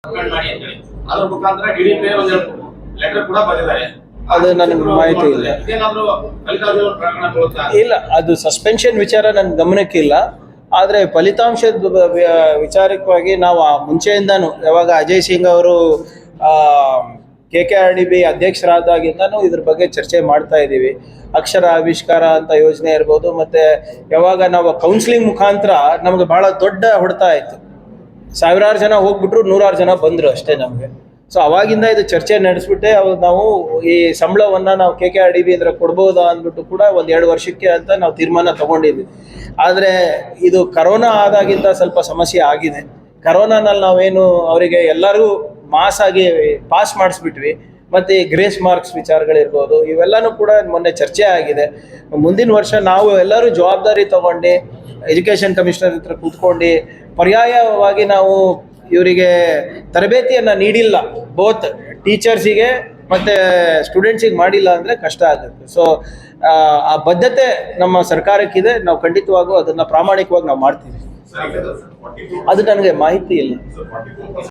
Comment ಮಾಡಿ ಅಂತ ಹೇಳಿ ಅದ್ರ ಮುಖಾಂತರ ಡಿಡಿಪಿ ಒಂದು ಲೆಟರ್ ಕೂಡ ಬರೆದಿದ್ದಾರೆ. ಅದು ನನಗೆ ಮಾಹಿತಿ ಇಲ್ಲ. ಏನಾದರೂ ಫಲಿತಾಂಶ ಪ್ರಕರಣ ಬೀಳುತ್ತಾ? ಇಲ್ಲ, ಅದು ಸಸ್ಪೆನ್ಷನ್ ವಿಚಾರ ನನ್ನ ಗಮನಕ್ಕಿಲ್ಲ. ಆದರೆ ಫಲಿತಾಂಶದ ವಿಚಾರಕವಾಗಿ ನಾವು ಮುಂಚೆಯಿಂದನೂ ಯಾವಾಗ ಅಜಯ್ ಸಿಂಗ್ ಅವರು KKRDB ಅಧ್ಯಕ್ಷರಾದಾಗಿಂದನೂ ಇದ್ರ ಬಗ್ಗೆ ಚರ್ಚೆ ಮಾಡ್ತಾ ಇದ್ದೀವಿ. ಅಕ್ಷರ ಆವಿಷ್ಕಾರ ಅಂತ ಯೋಜನೆ ಇರ್ಬೋದು, ಮತ್ತು ಯಾವಾಗ ನಾವು ಕೌನ್ಸಿಲಿಂಗ್ ಮುಖಾಂತರ ನಮಗೆ ಭಾಳ ದೊಡ್ಡ ಹೊಡೆತ ಆಯಿತು. ಸಾವಿರಾರು ಜನ ಹೋಗ್ಬಿಟ್ರು, 100 ಜನ ಬಂದರು ಅಷ್ಟೇ ನಮಗೆ. ಸೊ ಅವಾಗಿಂದ ಇದು ಚರ್ಚೆ ನಡೆಸ್ಬಿಟ್ಟೆ ನಾವು ಈ ಸಂಬಳವನ್ನು ನಾವು KKRDB ಇದ್ರೆ ಕೊಡ್ಬೋದಾ ಅಂದ್ಬಿಟ್ಟು ಕೂಡ 1-2 ವರ್ಷಕ್ಕೆ ಅಂತ ನಾವು ತೀರ್ಮಾನ ತಗೊಂಡಿದ್ವಿ. ಆದರೆ ಇದು ಕರೋನಾ ಆದಾಗಿಂದ ಸ್ವಲ್ಪ ಸಮಸ್ಯೆ ಆಗಿದೆ. ಕರೋನಾನಲ್ಲಿ ನಾವೇನು ಅವರಿಗೆ ಎಲ್ಲರೂ ಮಾಸ್ ಆಗಿ ಪಾಸ್ ಮಾಡಿಸ್ಬಿಟ್ವಿ. ಮತ್ತು ಈ ಗ್ರೇಸ್ ಮಾರ್ಕ್ಸ್ ವಿಚಾರಗಳಿರ್ಬೋದು, ಇವೆಲ್ಲನೂ ಕೂಡ ಮೊನ್ನೆ ಚರ್ಚೆ ಆಗಿದೆ. ಮುಂದಿನ ವರ್ಷ ನಾವು ಎಲ್ಲರೂ ಜವಾಬ್ದಾರಿ ತಗೊಂಡು ಎಜುಕೇಷನ್ ಕಮಿಷನರ್ ಹತ್ರ ಕೂತ್ಕೊಂಡು ಪರ್ಯಾಯವಾಗಿ ನಾವು ಇವರಿಗೆ ತರಬೇತಿಯನ್ನು ನೀಡಿಲ್ಲ, ಬೋತ್ ಟೀಚರ್ಸಿಗೆ ಮತ್ತು ಸ್ಟೂಡೆಂಟ್ಸಿಗೆ ಮಾಡಿಲ್ಲ ಅಂದರೆ ಕಷ್ಟ ಆಗುತ್ತೆ. ಸೊ ಆ ಬದ್ಧತೆ ನಮ್ಮ ಸರ್ಕಾರಕ್ಕಿದೆ. ನಾವು ಖಂಡಿತವಾಗೂ ಅದನ್ನು ಪ್ರಾಮಾಣಿಕವಾಗಿ ನಾವು ಮಾಡ್ತೀವಿ. ಅದು ನನಗೆ ಮಾಹಿತಿ ಇಲ್ಲ.